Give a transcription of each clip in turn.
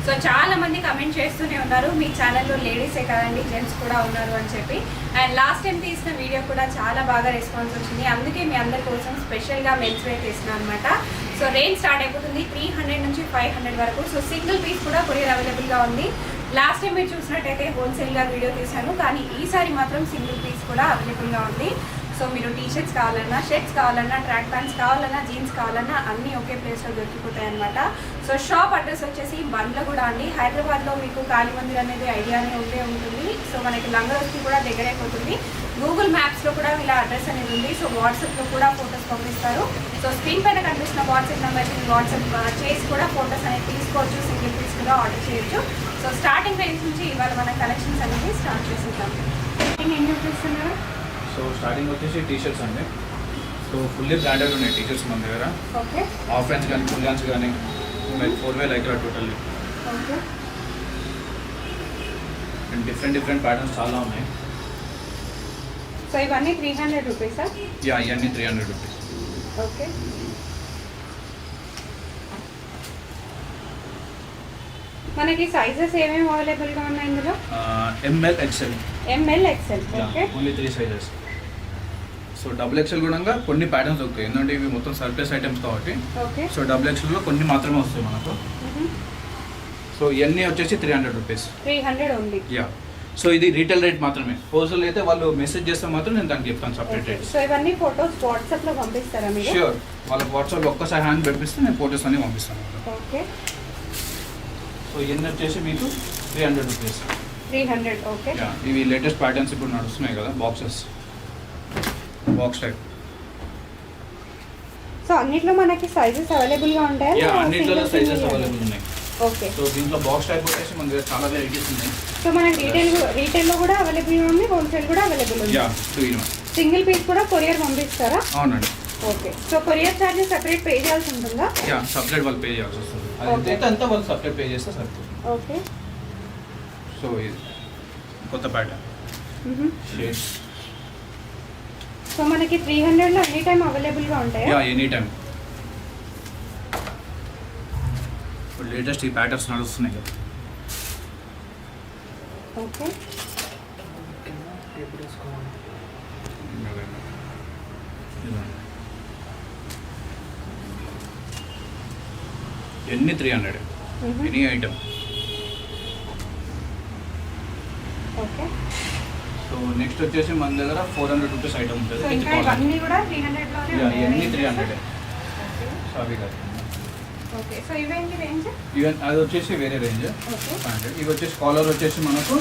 So చాలా మంది comment చేస్తూనే ఉన్నారు మీ ఛానల్లో లేడీసే కదండి జెంట్స్ కూడా ఉన్నారు అని చెప్పి. అండ్ లాస్ట్ టైం తీసిన వీడియో కూడా చాలా బాగా రెస్పాన్స్ వచ్చింది, అందుకే మీ అందరి కోసం స్పెషల్గా మెన్స్ వేర్ తీసినాను అనమాట. సో రేంజ్ స్టార్ట్ అయిపోతుంది 300 నుంచి 500 వరకు. సో సింగిల్ పీస్ కూడా కొరియర్ అవైలబుల్గా ఉంది. లాస్ట్ టైం మీరు చూసినట్టయితే హోల్సేల్గా వీడియో తీశాను, కానీ ఈసారి మాత్రం సింగిల్ పీస్ కూడా అవైలబుల్గా ఉంది. సో మీరు టీషర్ట్స్ కావాలన్నా, షర్ట్స్ కావాలన్నా, ట్రాక్ ప్యాంట్స్ కావాలన్నా, జీన్స్ కావాలన్నా అన్నీ ఒకే ప్లేస్లో దొరికిపోతాయి అనమాట. సో షాప్ అడ్రస్ వచ్చేసి బండ్లగూడ అండి. హైదరాబాద్లో మీకు కాళీమందిర్ అనేది ఐడియానే ఉంటే ఉంటుంది. సో మనకి లంగరొచ్చి కూడా దగ్గరైపోతుంది. గూగుల్ మ్యాప్స్లో కూడా వీళ్ళ అడ్రస్ అనేది ఉంది. సో వాట్సాప్లో కూడా ఫొటోస్ పంపిస్తారు. సో స్క్రీన్ పైన కనిపిస్తున్న వాట్సాప్ నెంబర్కి వాట్సాప్ చేసి కూడా ఫొటోస్ అనేది తీసుకోవచ్చు, సింగిల్ పీస్ కూడా ఆర్డర్ చేయొచ్చు. సో స్టార్టింగ్ ప్రైస్ నుంచి ఇవాళ మన కలెక్షన్స్ అనేది స్టార్ట్ చేసేద్దాం. ఏం చూపిస్తున్నారు? సో స్టార్టింగ్ వచ్చేసి టీషర్ట్స్ అండి. సో ఫుల్లీ బ్రాండెడ్ ఉన్నాయి టీషర్ట్స్ మన దగ్గర. ఓకే, హాఫ్ హ్యాండ్స్ కానీ ఫుల్ హ్యాండ్స్ కానీ like 4 like totally. Okay, and different patterns చాలా ఉన్నాయి. సో ఇవన్నీ 300 రూపీసా? యా, ఇవన్నీ 300 రూపీస్. ఓకే, మనకి సైజెస్ ఏమేమి అవైలబుల్గా ఉన్నాయి ఇందులో? ML XL. ML XL. Okay, only 3 sizes. So double XL కూడా కొన్ని ప్యాటర్న్స్ వస్తాయి, ఎందుకంటే ఇవి మొత్తం సర్ప్లస్ ఐటమ్స్ కాబట్టి. ఓకే, సో డబుల్ ఎక్సెల్లో కొన్ని మాత్రమే వస్తాయి మనకు. సో ఇవన్నీ వచ్చేసి 300 రూపీస్. 300 ఓన్లీ. యా, సో ఇది రీటైల్ రేట్ మాత్రమే. హోల్సేల్ అయితే వాళ్ళు మెసేజ్ చేస్తే మాత్రం నేను దానికి చెప్తాను సపరేట్ రేట్. సో ఇవన్నీ ఫొటోస్ వాట్సాప్లో పంపిస్తారా మీరు? ష్యూర్, వాళ్ళకి వాట్సాప్లో ఒక్కసారి హ్యాండ్ పంపిస్తే నేను ఫొటోస్ అన్ని పంపిస్తాను. ఓకే, సో ఇవన్నీ వచ్చేసి మీకు 300 రూపీస్. 300. ఓకే, ఇవి లేటెస్ట్ ప్యాటర్న్స్ ఇప్పుడు నడుస్తున్నాయి కదా, బాక్సెస్, బాక్స్ టైప్. సో అన్నిట్లో మనకి సైజెస్ అవైలబుల్గా ఉంటాయా? అన్నింటిలో సైజెస్ అవైలబుల్ ఉన్నాయి. ఓకే, సో దీంట్లో బాక్స్ టైప్ వచ్చేసి మన దగ్గర చాలా వెరైటీస్ ఉన్నాయి. సో మనకి రీటైల్లో కూడా అవైలబుల్గా ఉంది, హోల్సేల్ కూడా అవైలబుల్ ఉంది. Yeah, 2 in 1. సింగిల్ పీస్ కూడా కొరియర్ పంపిస్తారా? అవునండి. Okay, so courier charges separate pay చేయాల్సి ఉంటుందా? యా, సపరేట్ వాళ్ళు పే చేయాల్సి వస్తుంది. అది అయితే అంతా వాళ్ళు సపరేట్ పే చేస్తే సరిపోతుంది. ఓకే, సో ఇది కొత్త ప్యాటర్న్ షేడ్స్. సో మనకి 300లో ఎనీ టైం అవైలబుల్గా ఉంటాయా? Yeah, any time. ఇప్పుడు లేటెస్ట్ ఈ ప్యాటర్న్స్ నడుస్తున్నాయి కదా. ఓకే, ఎన్ని 300 any item. Okay, so next వచ్చేసి మన దగ్గర 400 రూపీస్ ఐటమ్ ఉంటుంది. సో ఇంకా ఇవన్నీ కూడా 300లోనే ఉంటాయి. ఇవన్నీ 300. సో అవి కాదు. ఓకే, సో ఇవేంటి రేంజ్? ఈవెన్ అది వచ్చేసి వేరే రేంజ్. ఓకే, 500. ఇవి వచ్చేసి కాలర్ వచ్చేసి మనకు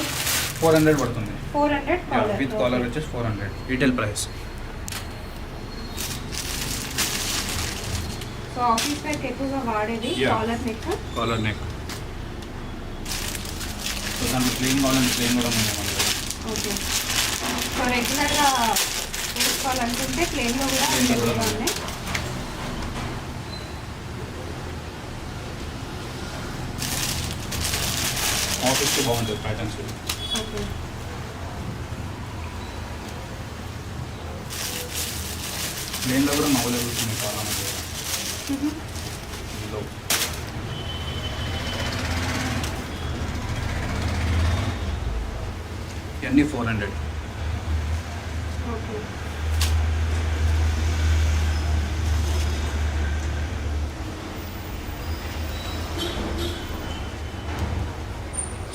400 పడుతుంది. 400 కాలర్. విత్ కాలర్ వచ్చేసి 400 రీటైల్ ప్రైస్. సో ఆఫీస్ వేర్కి ఎక్కువగా వాడేది collar neck. Collar neck. So దాంట్లో ప్లెయిన్ కావాలంటే ప్లెయిన్ కూడా ఉన్నాయి మన దగ్గర. ఓకే, సో రెగ్యులర్గా వేసుకోవాలనుకుంటే ప్లేన్లో కూడా అవైలబుల్గా ఉన్నాయి. ఆఫీస్కి బాగుంటుంది ప్యాటర్న్స్. ఓకే, ప్లెయిన్లో కూడా అవైలబుల్స్ ఉన్నాయి చాలా మంది. ఇదిగో. ఇవన్నీ 400. ఓకే,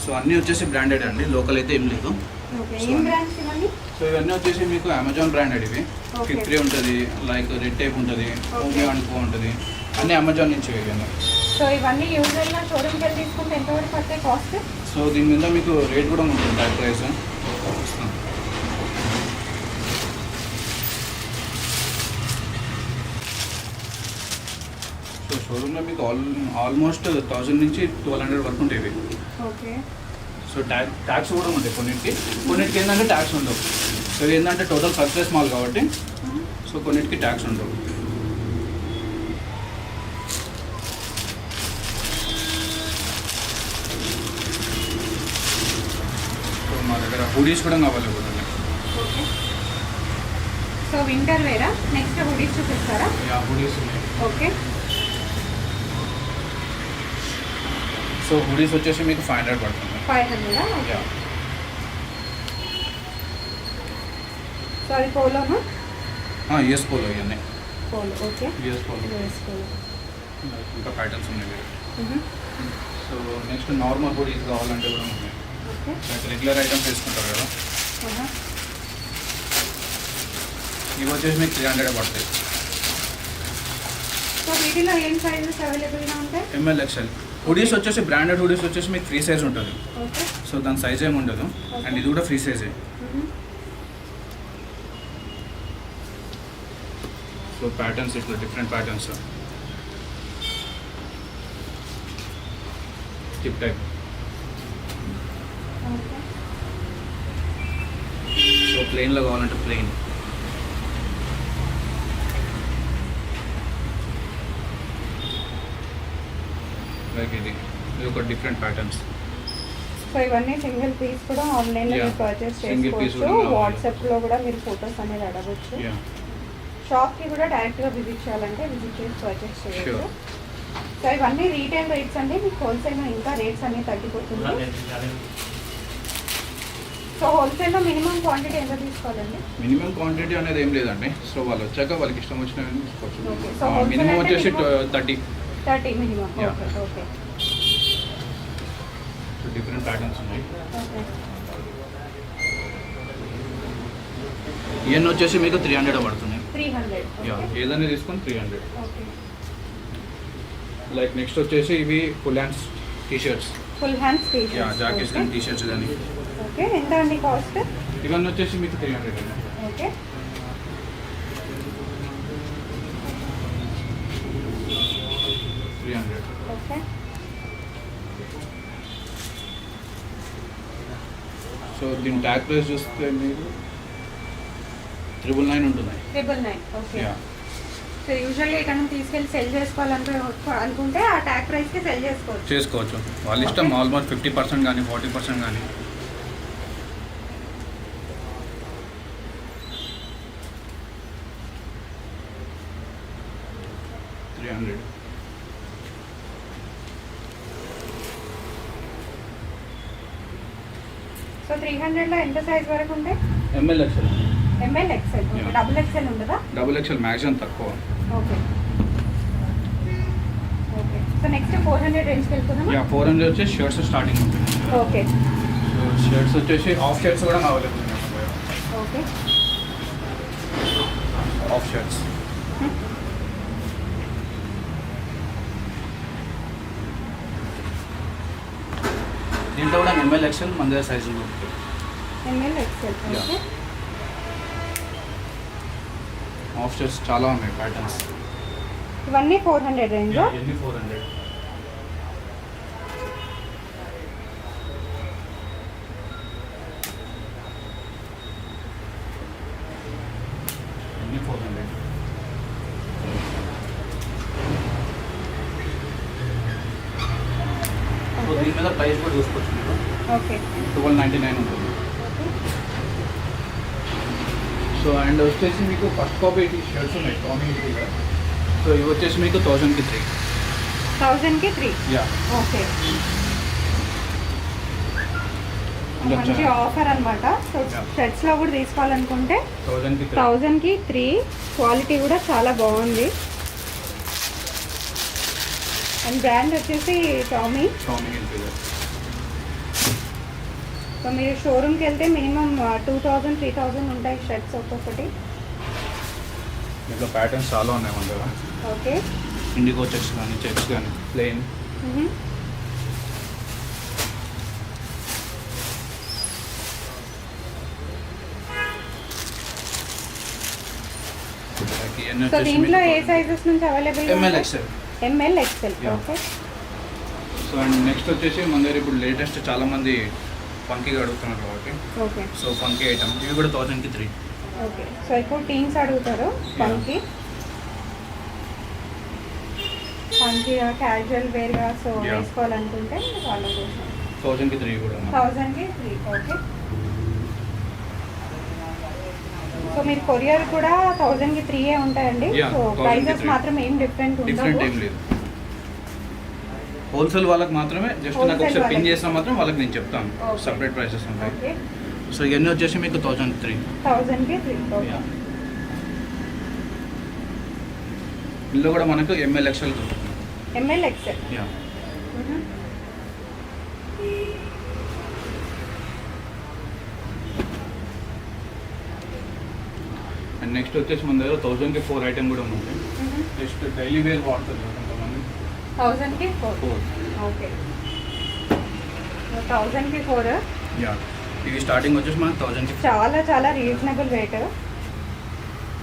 సో అన్నీ వచ్చేసి బ్రాండెడ్ అండి, లోకల్ అయితే ఏం లేదు. ఓకే, ఏం బ్రాండ్స్ ఇవన్నీ? సో ఇవన్నీ వచ్చేసి మీకు అమెజాన్ బ్రాండెడ్. ఇవి ఫిక్రీ ఉంటుంది, లైక్ రెడ్ టైప్ ఉంటుంది, ఓకే అనుకో ఉంటుంది, అన్నీ అమెజాన్ నుంచి ఇవన్నీ. సో ఇవన్నీ యూజువల్గా షోరూమ్కి వెళ్ళి తీసుకుంటే ఎంతవరకు పడతాయి కాస్ట్? సో దీని మీద మీకు రేట్ కూడా ఉంటుంది, ట్యాగ్ ప్రైస్. సో షోరూంలో మీకు ఆల్మోస్ట్ 1000 నుంచి 1200 వరకు ఉంటాయి ఇవి. ఓకే, సో ట్యాక్స్ కూడా ఉంటాయి కొన్నిటికి ఏంటంటే ట్యాక్స్ ఉండవు. సో ఏంటంటే టోటల్ సర్ప్లస్ మాల్ కాబట్టి సో కొన్నిటికి ట్యాక్స్ ఉండవు. సో మా దగ్గర హుడీస్ కూడా అవైలబుల్ ఉన్నాయి. ఓకే, సో వింటర్ వేరా? నెక్స్ట్ హుడీస్ చూపిస్తారా? హుడీస్ ఉన్నాయి. ఓకే, సో సో హుడీస్ వచ్చేసి మీకు 500 పడుతుంది. 500. యా. సో అది పోలోనా? యూఎస్ పోలో ఇవన్నీ. Polo okay. US polo. ఇంకా ప్యాటర్న్స్ ఉన్నాయి. సో నెక్స్ట్ నార్మల్ హుడీస్ కావాలంటే కూడా ఉన్నాయి. ఓకే. లైక్ రెగ్యులర్ ఐటమ్స్ వేసుకుంటారు కదా, ఇవి వచ్చేసి మీకు 300 పడతాయి. సో వీటిలో ఏం సైజెస్ అవైలబుల్గా ఉంటాయి? ML XL. హుడీస్ వచ్చేసి బ్రాండెడ్ హుడీస్ వచ్చేసి మీకు ఫ్రీ సైజ్ ఉంటుంది. ఓకే. సో దాని సైజ్ ఏమి ఉండదు. అండ్ ఇది కూడా ఫ్రీ సైజే. సో ప్యాటర్న్స్ ఇట్లా different patterns strip type. So ప్లెయిన్లో కావాలంటే ప్లెయిన్. లైక్ ఇది ఒక డిఫరెంట్ ప్యాటర్న్స్. సో ఇవన్నీ సింగిల్ పీస్ కూడా ఆన్లైన్లో మీరు పర్చేస్ చేసుకోవచ్చు. వాట్సాప్లో కూడా మీరు ఫొటోస్ అనేది అడగవచ్చు. షాప్కి కూడా డైరెక్ట్గా విజిట్ చేయాలంటే విజిట్ చేసి పర్చేస్ చేయవచ్చు. సో ఇవన్నీ రీటైల్ రేట్స్ అండి. మీకు హోల్సేల్లో ఇంకా రేట్స్ అన్నీ తగ్గిపోతుంది. సో హోల్సేల్లో మినిమం క్వాంటిటీ ఎంత తీసుకోవాలండి? మినిమం క్వాంటిటీ అనేది ఏం లేదండి. సో వాళ్ళు వచ్చాక వాళ్ళకి ఇష్టం వచ్చినవి తీసుకోవచ్చు. సో మినిమం వచ్చేసి 30 minimum. Okay okay. Different patterns ఉన్నాయి. ఇవన్నీ వచ్చేసి మీకు 300 పడుతుంది. 300. ఏదైనా తీసుకొని 300. ఓకే. లైక్ నెక్స్ట్ వచ్చేసి ఇవి full hands T-shirts. Full hands T-shirts. Jackets కానీ టీషర్ట్స్ కానీ. ఓకే. ఎంత అండి కాస్ట్? ఇవన్నీ వచ్చేసి మీకు 300. ఓకే. 300. ఓకే. సో దీని ట్యాగ్ ప్రైస్ చూస్తే మీరు 999 ఉంటుంది. 999. ఓకే. సో యూజువల్గా ఇక్కడ నుంచి తీసుకెళ్ళి సెల్ చేసుకోవాలనుకుంటే ఆ ట్యాగ్ ప్రైస్కి సెల్ చేసుకోవచ్చు. వాళ్ళ ఇష్టం. ఆల్మోస్ట్ 50% కానీ 40% కానీ. $300. సో 300లో ఎంత సైజ్ వరకు ఉంటాయి? ML XL. ML XL. Okay. Double XL ఉండదా? డబుల్ XL మ్యాక్సిమం తక్కువ. Okay okay. సో నెక్స్ట్ 400 రేంజ్కి వెళ్తున్నామా? 400 వచ్చేసి షర్ట్స్ స్టార్టింగ్ ఉంటుంది. ఓకే. సో షర్ట్స్ వచ్చేసి హాఫ్ షర్ట్స్ కూడా అవైలబుల్ ఉన్నాయి. ఓకే. Half shirts. దీంట్లో కూడా ML XL మన దగ్గర సైజులు దొరుకుతాయి. ML XL. Okay. Half shirts చాలా ఉన్నాయి ప్యాటర్న్స్. ఇవన్నీ 400 రేంజ్. ఇవన్నీ 400. ఇవన్నీ 400. సో దీని మీద ప్రైస్ కూడా చూసుకోవచ్చు మీరు. ఓకే. 1299 ఉంటుంది. సో అండ్ వచ్చేసి మీకు ఫస్ట్ కాపీ షర్ట్స్ ఉన్నాయి టామీ హిల్ఫిగర్. సో ఇవి వచ్చేసి మీకు 1000కి 3. 1000కి 3. యా. ఓకే. మంచి ఆఫర్ అన్నమాట. సో షర్ట్స్లో కూడా తీసుకోవాలనుకుంటే 1000కి 3. క్వాలిటీ కూడా చాలా బాగుంది. అండ్ బ్రాండ్ వచ్చేసి టామీ హిల్ఫిగర్. సో మీరు షోరూమ్కి వెళ్తే మినిమం 2000, 3000 ఉంటాయి షర్ట్స్ ఒక్కొక్కటి. దీంట్లో ప్యాటర్న్స్ చాలా ఉన్నాయి మన దగ్గర. ఓకే. ఇండిగో చెక్స్ కానీ ప్లెయిన్. సో దీంట్లో ఏ సైజెస్ నుంచి available? ML XL. ML XL. Okay. So and next వచ్చేసి మన దగ్గర ఇప్పుడు లేటెస్ట్ చాలా మంది ఫంకీగా అడుగుతున్నారు కాబట్టి. ఓకే. సో ఫంకీ ఐటమ్ ఇవి కూడా 1000కి 3. ఓకే. సో ఎక్కువ టీన్స్ అడుగుతారు ఫంకీ క్యాజువల్ వేర్గా. సో వేసుకోవాలనుకుంటే వాళ్ళ కోసం 1000కి 3 కూడా. 1000కి 3. ఓకే. సో మీరు కొరియర్ కూడా 1000కి 3 ఉంటాయండి. సో ప్రైజెస్ మాత్రం ఏం డిఫరెంట్ ఉండవు. ఏం లేదు. హోల్సేల్ వాళ్ళకి మాత్రమే జస్ట్ నాకు Wholesale ఒకసారి పిన్ వాళ్ళకి. చేసినా మాత్రం వాళ్ళకి నేను చెప్తాను Okay. సపరేట్ ప్రైసెస్ ఉంటాయి. ఓకే, సో ఇవన్నీ వచ్చేసి మీకు 1003. 1000కి 3. Yeah. ఇందులో కూడా మనకు ML XL ML XL. Yeah. And next వచ్చేసి మన దగ్గర 1000కి 4 ఐటమ్ కూడా ఉంది. జస్ట్ డైలీ వేర్ వాడుతుంది కొంతమంది. 1000కి 4. 4. ఓకే, 1000కి 4. యా, ఇవి స్టార్టింగ్ వచ్చేసి మనకు 1000కి. చాలా చాలా రీజనబుల్ రేట్,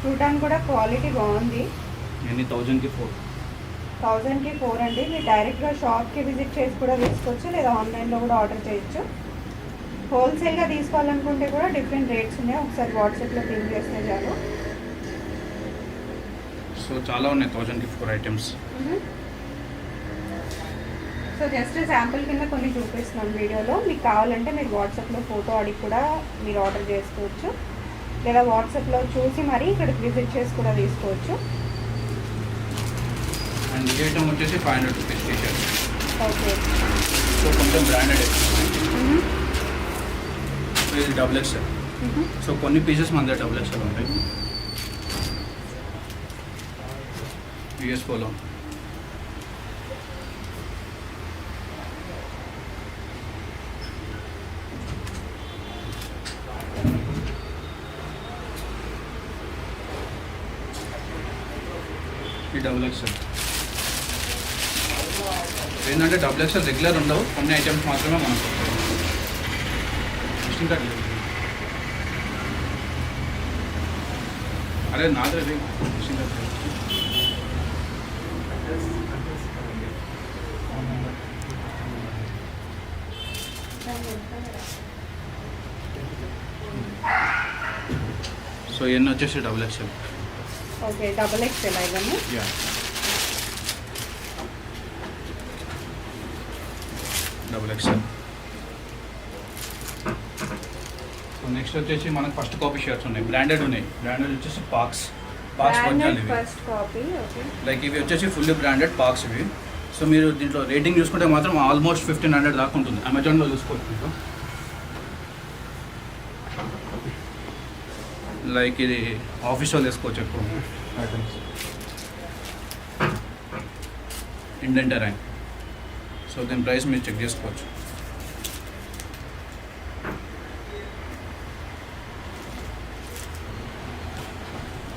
చూడడానికి కూడా క్వాలిటీ బాగుంది. ఇవన్నీ 1000కి 4. 1000కి 4 అండి. మీరు డైరెక్ట్గా షాప్కి విజిట్ చేసి కూడా తీసుకోవచ్చు, లేదా ఆన్లైన్లో కూడా ఆర్డర్ చేయొచ్చు. హోల్సేల్గా తీసుకోవాలనుకుంటే కూడా డిఫరెంట్ రేట్స్ ఉన్నాయి, ఒకసారి వాట్సాప్లో పింక్ చేస్తే చాలు. సో చాలా ఉన్నాయి 1000కి 4 ఐటమ్స్. సో జస్ట్ శాంపుల్ కింద కొన్ని చూపిస్తున్నాం వీడియోలో. మీకు కావాలంటే మీరు వాట్సాప్లో ఫోటో అడిగి కూడా మీరు ఆర్డర్ చేసుకోవచ్చు, లేదా వాట్సాప్లో చూసి మరీ ఇక్కడికి విజిట్ చేసి కూడా తీసుకోవచ్చు. అండ్ ఈ ఐటమ్ వచ్చేసి 500 రూపీస్ టీషర్ట్. ఓకే, సో కొంచెం బ్రాండెడ్. సో ఇది డబుల్ ఎక్స్ఎల్. సో కొన్ని పీసెస్ మన దగ్గర డబుల్ ఎక్స్ఎల్ ఉంటాయి. US polo. ఈ డబుల్ ఎక్స్ఎల్ ఏంటంటే డబుల్ ఎక్స్ఎల్ రెగ్యులర్ ఉండవు, కొన్ని ఐటమ్స్ మాత్రమే మనకు వస్తాయి. ఇంకా అరే నాదే సో ఇవన్నీ వచ్చేసి double XL. Okay, double XL item. Yeah, double XL. Next వచ్చేసి మనకు ఫస్ట్ కాపీ షర్ట్స్ ఉన్నాయి, బ్రాండెడ్ ఉన్నాయి. బ్రాండెడ్ వచ్చేసి పాక్స్ ఒరిజినల్ ఇవి. First copy. ఓకే, లైక్ ఇవి వచ్చేసి ఫుల్లీ బ్రాండెడ్ పాక్స్ ఇవి. సో మీరు దీంట్లో రేటింగ్ చూసుకుంటే మాత్రం ఆల్మోస్ట్ 1500 దాకా ఉంటుంది. అమెజాన్లో చూసుకోవచ్చు మీరు. లైక్ ఇది ఆఫీస్ వాళ్ళు వేసుకోవచ్చు ఎక్కువ ఐటమ్స్. Indian terrain. సో దీని ప్రైస్ మీరు చెక్ చేసుకోవచ్చు.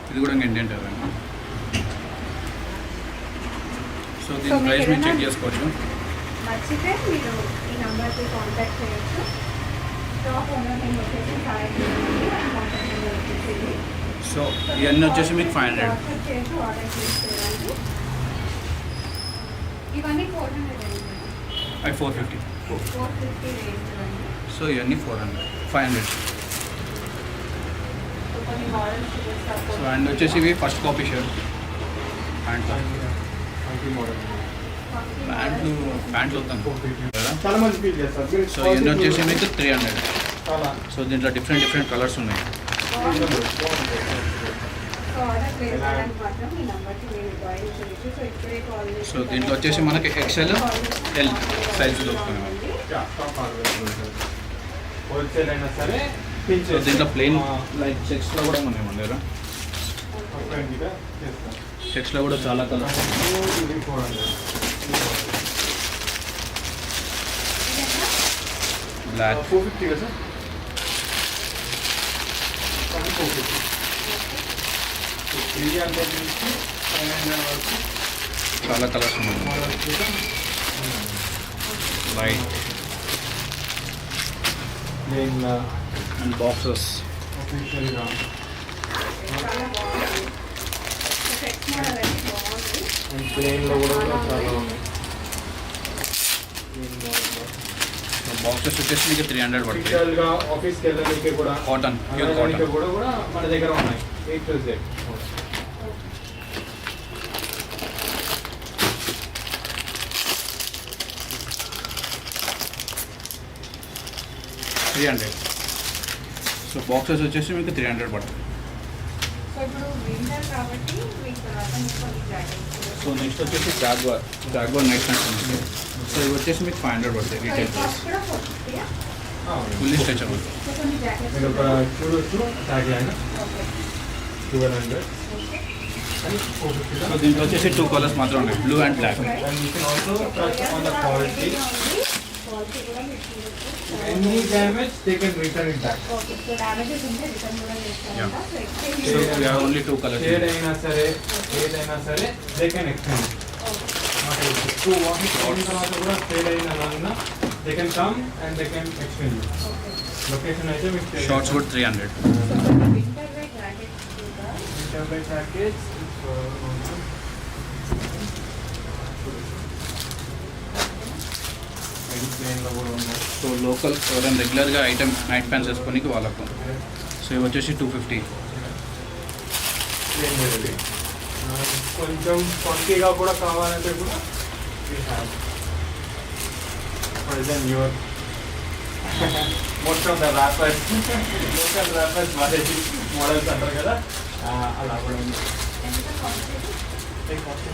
ఇది కూడా ఇండియన్ టెరైన్. సో దీని మీకు ప్రైస్ మీరు ఏదైనా చెక్ చేసుకోవచ్చు. నచ్చితే మీరు ఈ నెంబర్కి కాంటాక్ట్ చేయొచ్చు. షాప్ ఓనర్ నేమ్ వచ్చేసి సాయి కాంటాక్ట్ నెంబర్ వచ్చేసి. సో ఇవన్నీ వచ్చేసి మీకు 500. వాట్సాప్ చేసి ఆర్డర్ చేసుకోవడానికి. ఇవన్నీ 400 అవి 450. 450 రేంజ్ అండి. సో ఇవన్నీ 400, 500. సో కొన్ని మోడల్స్ చూపిస్తారు. సో అండ్ వచ్చేసి ఇవి ఫస్ట్ కాపీ షర్ట్. ప్యాంట్లు వద్దాను కదా. చాలా మంది ఫీల్ చేస్తారు. సో ఇవన్నీ వచ్చేసి మీకు 300. సో దీంట్లో డిఫరెంట్ కలర్స్ ఉన్నాయి. సో ఆర్డర్ ప్లేస్ చేయడానికి మాత్రం ఈ నెంబర్కి మీరు కాల్ చేయొచ్చు. సో ఇప్పుడే కాల్ చేసి సో దీంట్లో వచ్చేసి మనకి ఎక్సెల్, ఎల్ సైజ్ దొరుకుతున్నాయి. హోల్సేల్ అయినా సరే సో దీంట్లో ప్లెయిన్ లైక్ చెక్స్లో కూడా ఉన్నాయి మన దగ్గర. చెక్స్లో కూడా చాలా కలర్స్. బ్లాక్. 450 కదా సార్. 450. 300 నుంచి 500 వరకు చాలా కలర్స్ ఉన్నాయి. White plain and boxes. ఆఫీషియల్గా చాలా బాగుంది. సో సెక్స్ మోడల్ అయితే బాగుంది. అండ్ ప్లెయిన్లో కూడా చాలా బాక్సెస్ వచ్చేసి మీకు 300 పడుతుంది. ఆఫీషియల్గా ఆఫీస్కి వెళ్ళడానికి కూడా కాటన్, ప్యూర్ వెళ్ళడానికి కాటన్. కూడా మన దగ్గర ఉన్నాయి. A to Z. So boxes వచ్చేసి మీకు 300 పడుతుంది. సో ఇప్పుడు వింటర్ కాబట్టి మీకు తర్వాత కొన్ని జాకెట్స్. సో నెక్స్ట్ వచ్చేసి జాగ్వార్ నైట్ ప్యాంట్స్ ఉంటుంది. సో ఇవి వచ్చేసి మీకు 500 పడుతుంది రీటైల్ ప్రైస్. కాస్ట్ కూడా 450. Fully stretchable. సో కొన్ని జాకెట్స్ మీరు ఒక చూడొచ్చు tag line okay 1200 okay and 450. So దీంట్లో వచ్చేసి 2 కలర్స్ మాత్రం ఉన్నాయి, blue and black. And you can also touch on the quality. Quality కూడా మీరు చూడొచ్చు. Any damage, they can return it back. Okay so damages ఉంటే రిటర్న్ కూడా చేస్తారంట. So exchange so we have only 2 colors. Shade అయినా సరే ఏదైనా సరే they can exchange it. So washing అయిన తర్వాత కూడా షేడ్ అయిన దానిన they can come and they can exchange it. Location అయితే మీకు షార్ట్స్ కూడా 300. సో వింటర్ వేర్ జాకెట్స్ కూడా ఇంటర్నెట్ ప్యాకేజ్ ప్లేన్లో కూడా ఉన్నాయి. సో లోకల్ ఎవరైనా రెగ్యులర్గా ఐటమ్ నైట్ ప్యాన్స్ వేసుకోనికి వాళ్ళకు. సో ఇవి వచ్చేసి 250. ప్లేన్ ఇది కొంచెం ఫంకీగా కూడా కావాలంటే కూడా present your most of the rappers local rappers వాడేసి మోడల్స్ అంటారు కదా అలా కూడా ఉంది. ఎంత కాస్ట్ ఇది? ఏ కాస్ట్